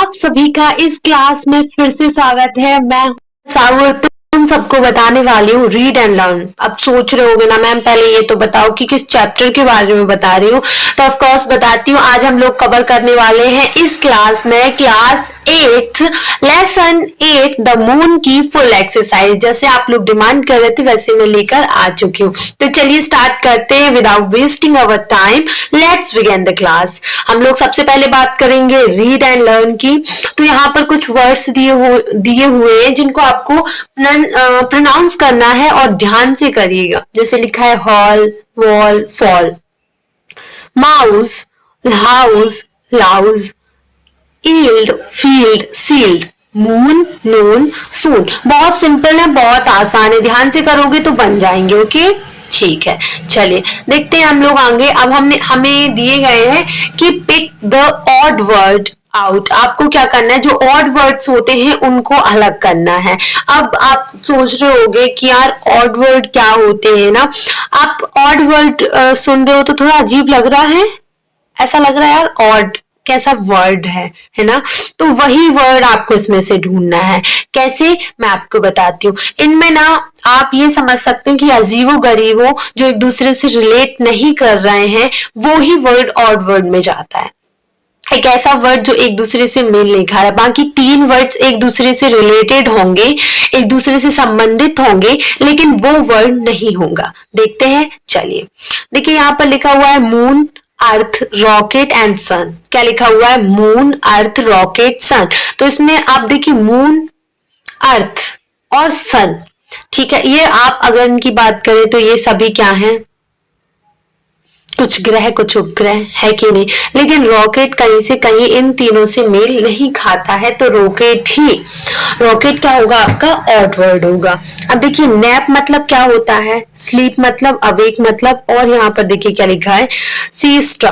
आप सभी का इस क्लास में फिर से स्वागत है। मैं सागर तुम सबको बताने वाली हूँ रीड एंड लर्न। अब सोच रहे होगे ना मैम पहले ये तो बताओ कि किस चैप्टर के बारे में बता रही हूँ। तो ऑफ कोर्स बताती हूँ। आज हम लोग कवर करने वाले हैं इस क्लास में क्लास 8 लेसन 8 द मून की फुल एक्सरसाइज। जैसे आप लोग डिमांड कर रहे थे वैसे मैं लेकर आ चुकी हूँ। तो चलिए स्टार्ट करते हैं without wasting our time. Let's begin the class. हम लोग सबसे पहले बात करेंगे रीड एंड लर्न की। तो यहाँ पर कुछ वर्ड्स दिए हुए हैं जिनको आपको प्रोनाउंस करना है और ध्यान से करिएगा। जैसे लिखा है hall, wall, fall, mouse, house, louse, yield, field, shield, moon, noon, soon. बहुत सिंपल है, बहुत आसान है, ध्यान से करोगे तो बन जाएंगे। ओके ठीक है, चलिए देखते हैं हम लोग आगे। अब हमें दिए गए हैं कि pick the odd word out. आपको क्या करना है, जो ऑड वर्ड्स होते हैं उनको अलग करना है। अब आप सोच रहे होगे कि यार ऑड वर्ड क्या होते हैं ना। आप ऑड वर्ड सुन रहे हो तो थोड़ा अजीब लग रहा है, ऐसा लग रहा है यार ऑड कैसा वर्ड है ना। तो वही वर्ड आपको इसमें से ढूंढना है। कैसे, मैं आपको बताती हूँ। इनमें ना आप ये समझ सकते हैं कि अजीबो गरीबो जो एक दूसरे से रिलेट नहीं कर रहे हैं वो ही वर्ड ऑड वर्ड में जाता है। एक ऐसा वर्ड जो एक दूसरे से मेल नहीं खा रहा। बाकी तीन वर्ड्स एक दूसरे से रिलेटेड होंगे, एक दूसरे से संबंधित होंगे, लेकिन वो वर्ड नहीं होगा। देखते हैं, चलिए देखिए यहाँ पर लिखा हुआ है मून, अर्थ, रॉकेट एंड सन। क्या लिखा हुआ है, मून, अर्थ, रॉकेट, सन। तो इसमें आप देखिए मून, अर्थ और सन, ठीक है। ये आप अगर इनकी बात करें तो ये सभी क्या हैं, कुछ ग्रह कुछ उपग्रह है कि नहीं। लेकिन रॉकेट कहीं से कहीं इन तीनों से मेल नहीं खाता है, तो रॉकेट क्या होगा, आपका ऑड वर्ड होगा। अब देखिए नैप मतलब क्या होता है, स्लीप मतलब अवेक मतलब, और यहाँ पर देखिए क्या लिखा है, सिएस्टा।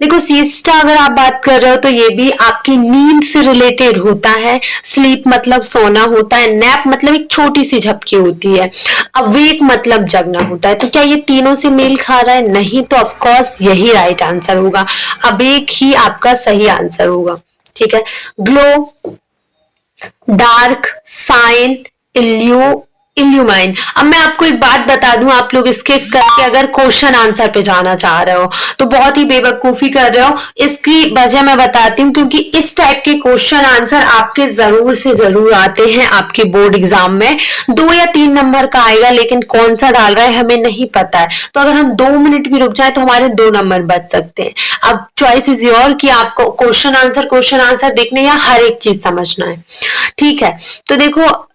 देखो सिएस्टा अगर आप बात कर रहे हो तो ये भी आपकी नींद से रिलेटेड होता है। स्लीप मतलब सोना होता है, नैप मतलब एक छोटी सी झपकी होती है, अवेक मतलब जगना होता है। तो क्या ये तीनों से मेल खा रहा है, नहीं। तो ऑफ कोर्स यही राइट आंसर होगा, अवेक ही आपका सही आंसर होगा। ठीक है, ग्लो, डार्क, साइन, इल्यूमाइन। अब मैं आपको एक बात बता दूं, आप लोग स्किप करके अगर क्वेश्चन आंसर पे जाना चाह रहे हो तो बहुत ही बेवकूफी कर रहे हो। इसकी वजह मैं बताती हूँ, क्योंकि इस टाइप के क्वेश्चन आंसर आपके जरूर से जरूर आते हैं आपके बोर्ड एग्जाम में। 2 या 3 नंबर का आएगा, लेकिन कौन सा डाल रहा है हमें नहीं पता है। तो अगर हम 2 मिनट भी रुक जाए तो हमारे 2 नंबर बच सकते हैं। अब चॉइस इज योर कि आपको क्वेश्चन आंसर देखने या हर एक चीज समझना है। ठीक है, तो देखो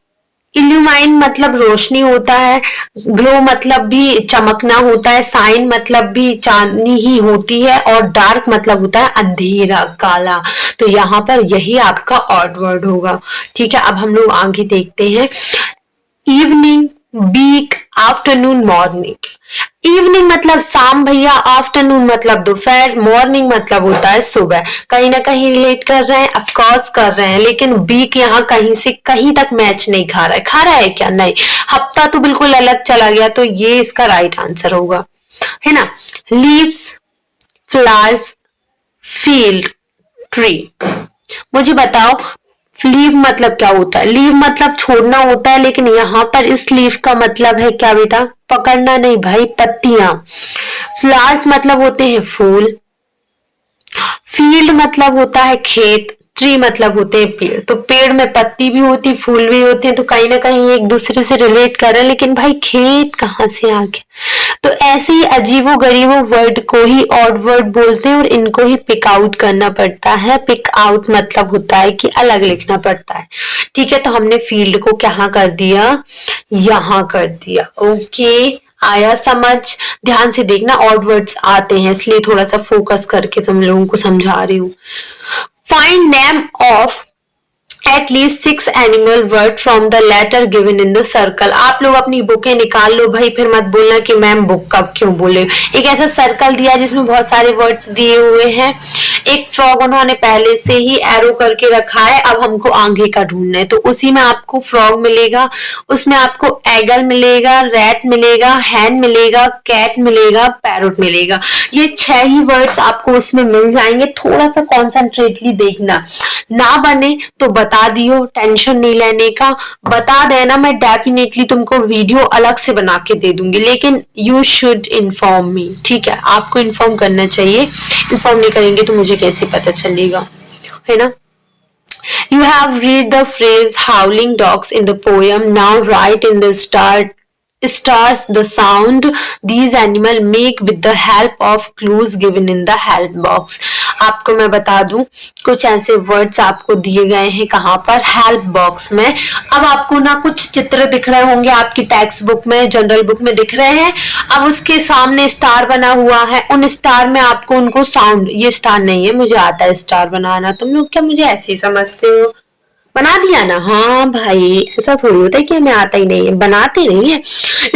इल्यूमाइन मतलब रोशनी होता है, ग्लो मतलब भी चमकना होता है, साइन मतलब भी चांदनी ही होती है, और डार्क मतलब होता है अंधेरा, काला। तो यहाँ पर यही आपका ऑड वर्ड होगा। ठीक है, अब हम लोग आगे देखते हैं। Evening, week, afternoon, morning. Evening मतलब शाम भैया, आफ्टरनून मतलब दोपहर, मॉर्निंग मतलब होता है सुबह। कहीं ना कहीं रिलेट कर रहे हैं, ऑफ कोर्स कर रहे हैं, लेकिन वीक यहाँ कहीं से कहीं तक मैच नहीं खा रहा है। खा रहा है क्या, नहीं। हफ्ता तो बिल्कुल अलग चला गया, तो ये इसका राइट आंसर होगा, है ना। Leaves, flowers, field, tree. मुझे बताओ लीव मतलब क्या होता है। लीव मतलब छोड़ना होता है, लेकिन यहाँ पर इस लीव का मतलब है क्या बेटा, पकड़ना नहीं भाई, पत्तियां। फ्लावर्स मतलब होते हैं फूल, फील्ड मतलब होता है खेत, ट्री मतलब होते हैं पेड़। तो पेड़ में पत्ती भी होती, फूल भी होते हैं, तो कहीं ना कहीं एक दूसरे से रिलेट कर रहे हैं, लेकिन भाई खेत कहाँ से आ गया। तो ऐसे ही अजीबो गरीबो वर्ड को ही ऑड वर्ड बोलते हैं, और इनको ही पिक आउट करना पड़ता है। पिक आउट मतलब होता है कि अलग लिखना पड़ता है। ठीक है, तो हमने फील्ड को क्या कर दिया, यहाँ कर दिया। ओके, आया समझ। ध्यान से देखना, ऑड वर्ड्स आते हैं इसलिए थोड़ा सा फोकस करके तुम लोगों को समझा रही हूँ। Find name of at least 6 animal word from the letter given in the circle. आप लोग अपनी बुकें निकाल लो भाई, फिर मत बोलना कि मैम बुक कब क्यों बोले। एक ऐसा सर्कल दिया जिसमें बहुत सारे वर्ड्स दिए हुए हैं। एक फ्रॉग उन्होंने पहले से ही एरो करके रखा है, अब हमको आगे का ढूंढना है, तो उसी में आपको फ्रॉग मिलेगा, उसमें आपको एगल मिलेगा, रैट मिलेगा, हैन मिलेगा, कैट मिलेगा, पैरोट मिलेगा। ये 6 ही वर्ड्स आपको उसमें मिल जाएंगे। थोड़ा सा कॉन्सेंट्रेटली देखना, ना बने तो बता दियो, टेंशन नहीं लेने का। बता देना, मैं डेफिनेटली तुमको वीडियो अलग से बना के दे दूंगी, लेकिन यू शुड इन्फॉर्म मी, ठीक है? आपको इन्फॉर्म करना चाहिए, इन्फॉर्म नहीं करेंगे तो मुझे कैसे पता चलेगा, है ना? You have read the phrase howling dogs in the poem. Now write in the stars the sound these animal make with the help of clues given in the help box. आपको मैं बता दूं, कुछ ऐसे वर्ड्स आपको दिए गए हैं कहाँ पर, हेल्प बॉक्स में। अब आपको ना कुछ चित्र दिख रहे होंगे आपकी टेक्स्ट बुक में, जनरल बुक में दिख रहे हैं। अब उसके सामने स्टार बना हुआ है, उन स्टार में आपको उनको साउंड, ये स्टार नहीं है, मुझे आता है स्टार बनाना, तुम लोग क्या मुझे ऐसे ही समझते हो? बना दिया ना? हाँ भाई, ऐसा थोड़ी होता है कि हमें आता ही नहीं है, बनाते नहीं है।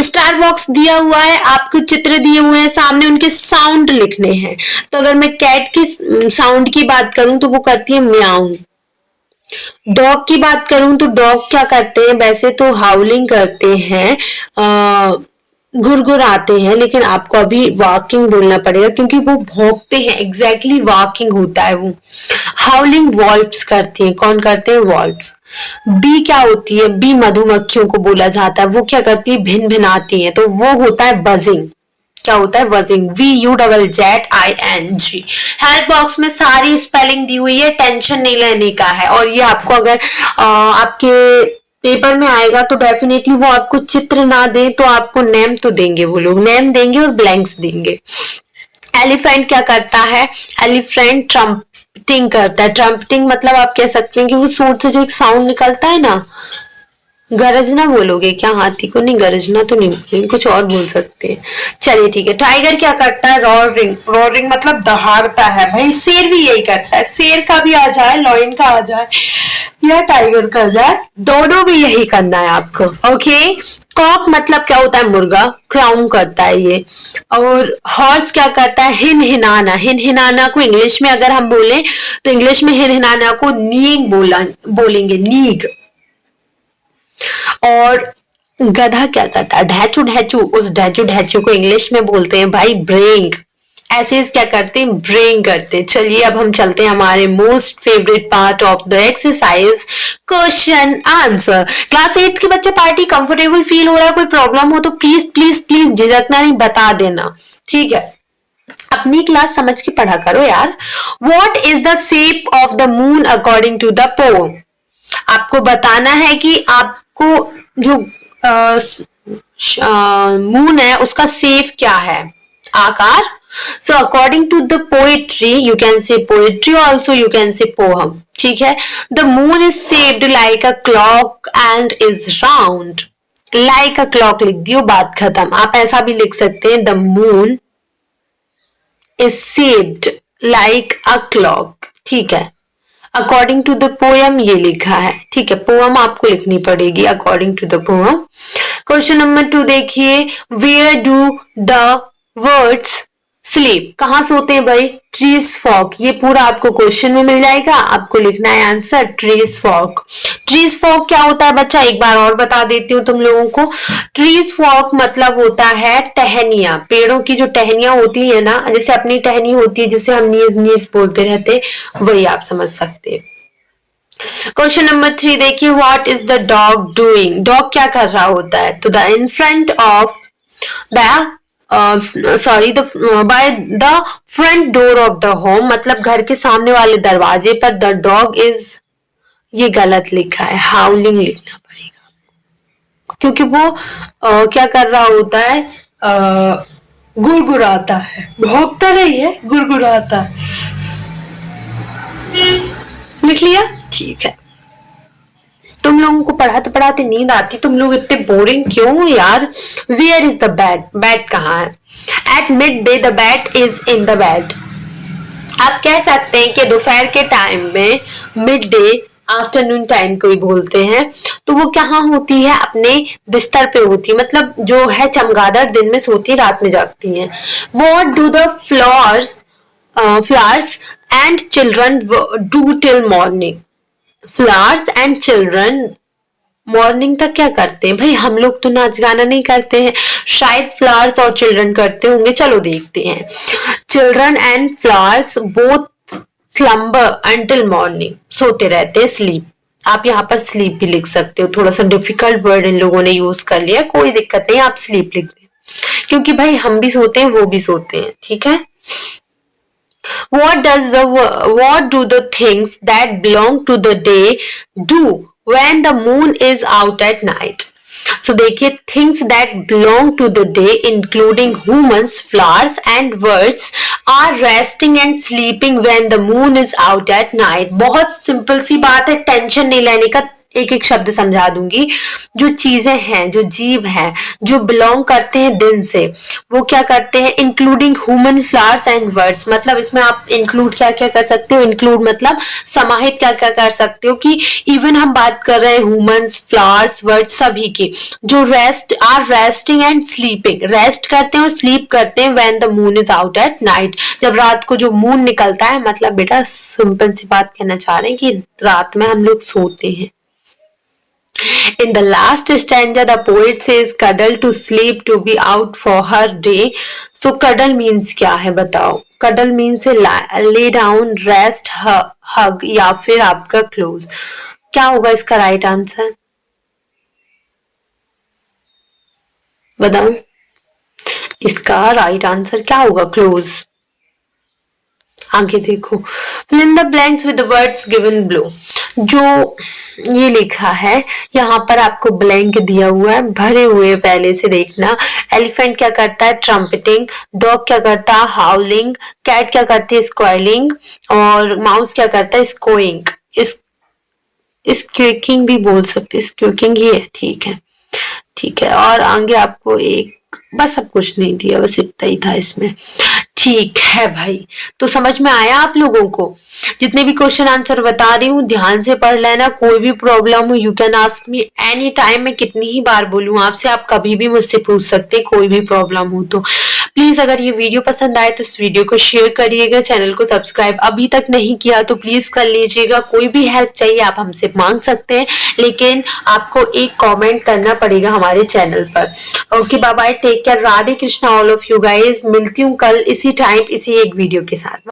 स्टार बॉक्स दिया हुआ है, आपको चित्र दिए हुए हैं, सामने उनके साउंड लिखने हैं। तो अगर मैं कैट की साउंड की बात करूं तो वो करती है म्याऊ। डॉग की बात करूं तो डॉग क्या करते हैं, वैसे तो हाउलिंग करते हैं, गुरगुराते हैं, लेकिन आपको अभी वॉकिंग बोलना पड़ेगा क्योंकि वो भौंकते हैं, एग्जैक्टली वॉकिंग होता है वो। हाउलिंग वॉल्प्स करती हैं, कौन करते हैं? वॉल्प्स। बी क्या होती है? बी मधुमक्खियों को बोला जाता है, वो क्या करती है? भिन भिनाती है, तो वो होता है बजिंग। क्या होता है? बजिंग। VUZZING। हेल्प बॉक्स में सारी स्पेलिंग दी हुई है, टेंशन नहीं लेने का है। और ये आपको अगर आपके पेपर में आएगा तो डेफिनेटली वो आपको चित्र ना दे तो आपको नेम तो देंगे, वो लोग नेम देंगे और ब्लैंक्स देंगे। एलिफेंट क्या करता है? एलिफेंट ट्रम्पटिंग करता है। ट्रम्पटिंग मतलब आप कह सकते हैं कि वो सूर से जो एक साउंड निकलता है ना, गरजना बोलोगे क्या? हाथी को नहीं, गरजना तो नहीं बोलेंगे, कुछ और बोल सकते हैं। चलिए ठीक है। टाइगर क्या करता है? रॉरिंग। रॉरिंग मतलब दहाड़ता है भाई। शेर भी यही करता है, शेर का भी आ जाए, लॉयन का आ जाए या टाइगर का आ जाए, दोनों भी यही करना है आपको। ओके। कॉक मतलब क्या होता है? मुर्गा। क्राउन करता है ये। और हॉर्स क्या करता है? हिन हिनाना। हिन हिनाना को इंग्लिश में अगर हम बोले तो इंग्लिश में हिन हिनाना को नीग बोलेंगे, नीग। और गधा क्या करता है? ढैचू ढैचू। उस ढैचू ढैचू को इंग्लिश में बोलते हैं भाई ब्रेंग। ऐसे क्या करते हैं? ब्रेंग करते हैं। चलिए अब हम चलते हैं हमारे most favourite part of the exercise, question answer. Class 8 के बच्चे पार्टी कंफर्टेबल फील हो रहा है, कोई प्रॉब्लम हो तो प्लीज प्लीज प्लीज झिझकना नहीं, बता देना, ठीक है? अपनी क्लास समझ के पढ़ा करो यार। What is the shape of the moon according to the poem? आपको बताना है कि आपको जो मून है उसका शेप क्या है, आकार। So according to the poetry, you can say poetry also, you can say poem, ठीक है? The moon is shaped like a clock and is round. Like a clock लिख दियो, बात खत्म। आप ऐसा भी लिख सकते हैं, the moon is shaped like a clock, ठीक है? अकॉर्डिंग टू द पोएम ये लिखा है, ठीक है? पोएम आपको लिखनी पड़ेगी according to the poem. Question number 2 देखिए, where do the words sleep? कहाँ सोते हैं भाई? Trees fork. ये पूरा आपको क्वेश्चन में मिल जाएगा, आपको लिखना है answer trees fork. Trees fork क्या होता है बच्चा? एक बार और बता देती हूँ तुम लोगों को। ट्रीज फॉक मतलब होता है टहनियां, पेड़ों की जो टहनियां होती है ना, जैसे अपनी टहनी होती है जिसे हम नीज नीज बोलते रहते, वही आप समझ सकते हैं। क्वेश्चन नंबर 3 देखिए, what is the dog doing? Dog क्या कर रहा होता है? तो the in front of the by the front door of the home, मतलब घर के सामने वाले दरवाजे पर। द डॉग इज, ये गलत लिखा है, हाउलिंग लिखना पड़ेगा क्योंकि वो क्या कर रहा होता है? गुरगुराता है, भौंकता नहीं है, गुरगुराता है। लिख लिया? ठीक है। तुम लोगों को पढ़ाते पढ़ाते नींद आती, तुम लोग इतने बोरिंग क्यों हो यार? Where is the bed? Bed कहाँ है? At midday the bat is in the bed. आप कह सकते हैं कि दोपहर के टाइम में मिड डे आफ्टरनून टाइम को ही बोलते हैं। तो वो कहाँ होती है? अपने बिस्तर पे होती है, मतलब जो है चमगादड़ दिन में सोती है, रात में जागती है। What do the flowers and children do till morning? Flowers and children morning तक क्या करते हैं? भाई हम लोग तो नाच गाना नहीं करते हैं, शायद फ्लावर्स और चिल्ड्रन करते होंगे, चलो देखते हैं। Children and flowers both slumber until morning, सोते रहते हैं, स्लीप। आप यहाँ पर स्लीप भी लिख सकते हो, थोड़ा सा डिफिकल्ट वर्ड इन लोगों ने यूज कर लिया, कोई दिक्कत नहीं, आप स्लीप लिख दें, क्योंकि भाई हम भी सोते हैं, वो भी सोते हैं, ठीक है। What do the things that belong to the day do when the moon is out at night? So देखिए, things that belong to the day including humans, flowers and birds are resting and sleeping when the moon is out at night. बहुत simple सी बात है, tension नहीं लेने का, एक एक शब्द समझा दूंगी। जो चीजें हैं, जो जीव हैं, जो बिलोंग करते हैं दिन से, वो क्या करते हैं? Including human, flowers and words, मतलब इसमें आप इंक्लूड क्या क्या कर सकते हो? इंक्लूड मतलब समाहित क्या क्या कर सकते हो कि इवन हम बात कर रहे हैं ह्यूमंस, फ्लावर्स, वर्ड्स सभी की, जो रेस्टिंग एंड स्लीपिंग, रेस्ट करते हैं और स्लीप करते हैं when the moon is out at night, जब रात को जो मून निकलता है। मतलब बेटा सिंपल सी बात कहना चाह रहे हैं कि रात में हम लोग सोते हैं। In the last stanza, the poet says cuddle to sleep to be out for her day. So cuddle means क्या है बताओ? Cuddle means lay down, rest, hug या फिर आपका close। क्या होगा इसका राइट आंसर? बताओ इसका राइट आंसर क्या होगा? क्लोज। आगे देखो, fill in the blanks with the words given below। जो ये लिखा है यहाँ पर आपको ब्लैंक दिया हुआ है, भरे हुए पहले से देखना। एलिफेंट क्या करता है? ट्रम्पेटिंग। डॉग क्या करता है? हाउलिंग। कैट क्या करती है? स्क्वाइलिंग। और माउस क्या करता है? स्कोइंग। स्क्विकिंग भी बोल सकते, स्क्विकिंग ही है, ठीक है, ठीक है। और आगे आपको एक, बस अब कुछ नहीं दिया, बस इतना ही था इसमें, ठीक है भाई। तो समझ में आया आप लोगों को? जितने भी क्वेश्चन आंसर बता रही हूँ ध्यान से पढ़ लेना। कोई भी प्रॉब्लम हो you can ask me any time. मैं कितनी ही बार बोलूँ आपसे, आप कभी भी मुझसे पूछ सकते, कोई भी प्रॉब्लम हो तो। प्लीज अगर ये वीडियो पसंद आए तो इस वीडियो को शेयर करिएगा, चैनल को सब्सक्राइब अभी तक नहीं किया तो प्लीज कर लीजिएगा। कोई भी हेल्प चाहिए आप हमसे मांग सकते हैं, लेकिन आपको एक कॉमेंट करना पड़ेगा हमारे चैनल पर। Okay bye bye, take care, Radhe Krishna all of you guys. मिलती हूँ कल इसी टाइम इसी एक वीडियो के साथ।